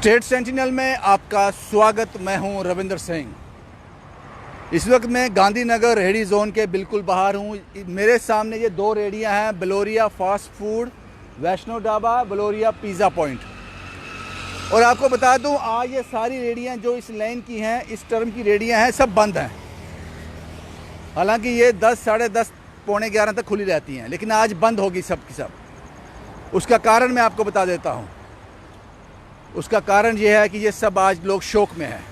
State sentinel में आपका स्वागत। मैं हूं रविंदर सिंह। इस वक्त मैं गांधीनगर रेहड़ी जोन के बिल्कुल बाहर हूं। मेरे सामने ये दो रेहड़ियां हैं, Baloria fast food, Vaishno dhaba, Baloria pizza point. और आपको बता दूं, आज ये सारी रेहड़ियां जो इस लाइन की हैं, इस टर्म की रेहड़ियां हैं, सब बंद हैं। हालांकि ये 10, साढ़े 10, पौने 11 तक खुली रहती हैं, लेकिन आज बंद होगी सब की सब। उसका कारण मैं आपको बता देता हूँ। उसका कारण ये है कि ये सब आज लोग शोक में हैं।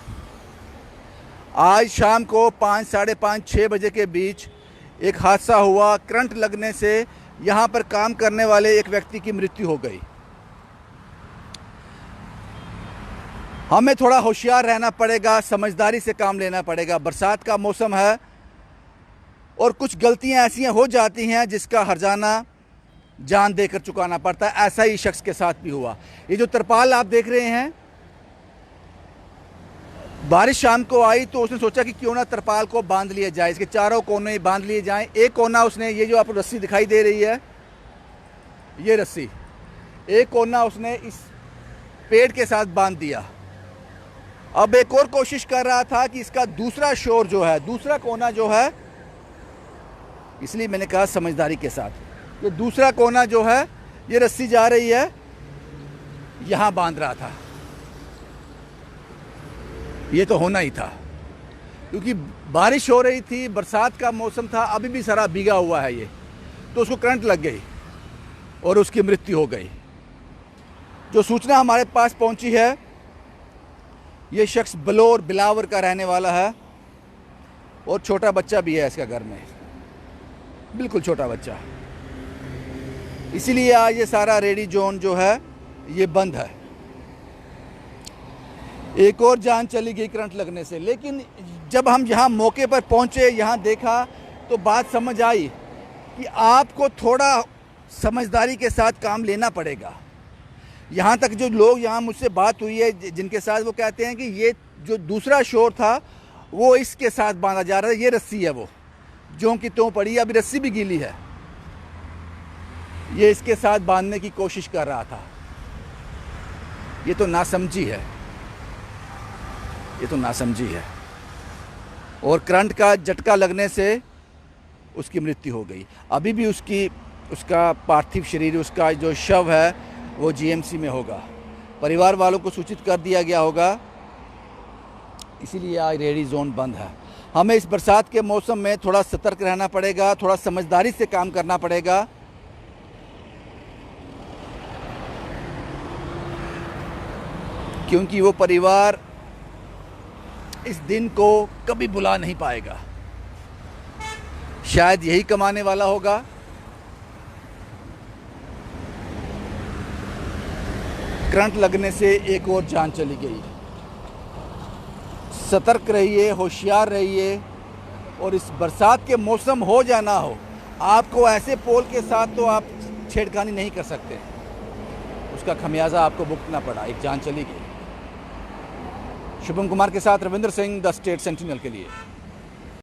आज शाम को 5, साढ़े 5, 6 बजे के बीच एक हादसा हुआ। करंट लगने से यहाँ पर काम करने वाले एक व्यक्ति की मृत्यु हो गई। हमें थोड़ा होशियार रहना पड़ेगा, समझदारी से काम लेना पड़ेगा। बरसात का मौसम है और कुछ गलतियाँ ऐसी हो जाती हैं जिसका हर्जाना जान देकर चुकाना पड़ता है। ऐसा ही शख्स के साथ भी हुआ। ये जो तरपाल आप देख रहे हैं, बारिश शाम को आई तो उसने सोचा कि क्यों ना तरपाल को बांध लिया जाए, इसके चारों कोने बांध लिए जाएं। एक कोना उसने, ये जो आपको रस्सी दिखाई दे रही है, ये रस्सी, एक कोना उसने इस पेड़ के साथ बांध दिया। अब एक और कोशिश कर रहा था कि इसका दूसरा शोर जो है, दूसरा कोना जो है, इसलिए मैंने कहा समझदारी के साथ, ये दूसरा कोना जो है, ये रस्सी जा रही है, यहां बांध रहा था। ये तो होना ही था, क्योंकि बारिश हो रही थी, बरसात का मौसम था, अभी भी सारा भीगा हुआ है ये। तो उसको करंट लग गई और उसकी मृत्यु हो गई। जो सूचना हमारे पास पहुंची है, ये शख्स बिलावर का रहने वाला है और छोटा बच्चा भी है इसका घर में, बिल्कुल छोटा बच्चा। इसीलिए आज ये सारा रेहड़ी जोन जो है ये बंद है। एक और जान चली गई करंट लगने से। लेकिन जब हम यहाँ मौके पर पहुँचे, यहाँ देखा, तो बात समझ आई कि आपको थोड़ा समझदारी के साथ काम लेना पड़ेगा। यहाँ तक जो लोग, यहाँ मुझसे बात हुई है जिनके साथ, वो कहते हैं कि ये जो दूसरा शोर था वो इसके साथ बांधा जा रहा है। ये रस्सी है, वो ज्यों की त्यों पड़ी, अभी रस्सी भी गीली है, ये इसके साथ बांधने की कोशिश कर रहा था। ये तो नासमझी है, ये तो नासमझी है। और करंट का झटका लगने से उसकी मृत्यु हो गई। अभी भी उसका पार्थिव शरीर, उसका जो शव है, वो जीएमसी में होगा। परिवार वालों को सूचित कर दिया गया होगा। इसीलिए आज रेहड़ी जोन बंद है। हमें इस बरसात के मौसम में थोड़ा सतर्क रहना पड़ेगा, थोड़ा समझदारी से काम करना पड़ेगा। क्योंकि वो परिवार इस दिन को कभी भुला नहीं पाएगा। शायद यही कमाने वाला होगा। करंट लगने से एक और जान चली गई। सतर्क रहिए, होशियार रहिए। और इस बरसात के मौसम हो या ना हो, आपको ऐसे पोल के साथ तो आप छेड़खानी नहीं कर सकते। उसका खमियाजा आपको भुगतना पड़ा, एक जान चली गई। शुभम कुमार के साथ Ravinder Singh, the state sentinel के लिए।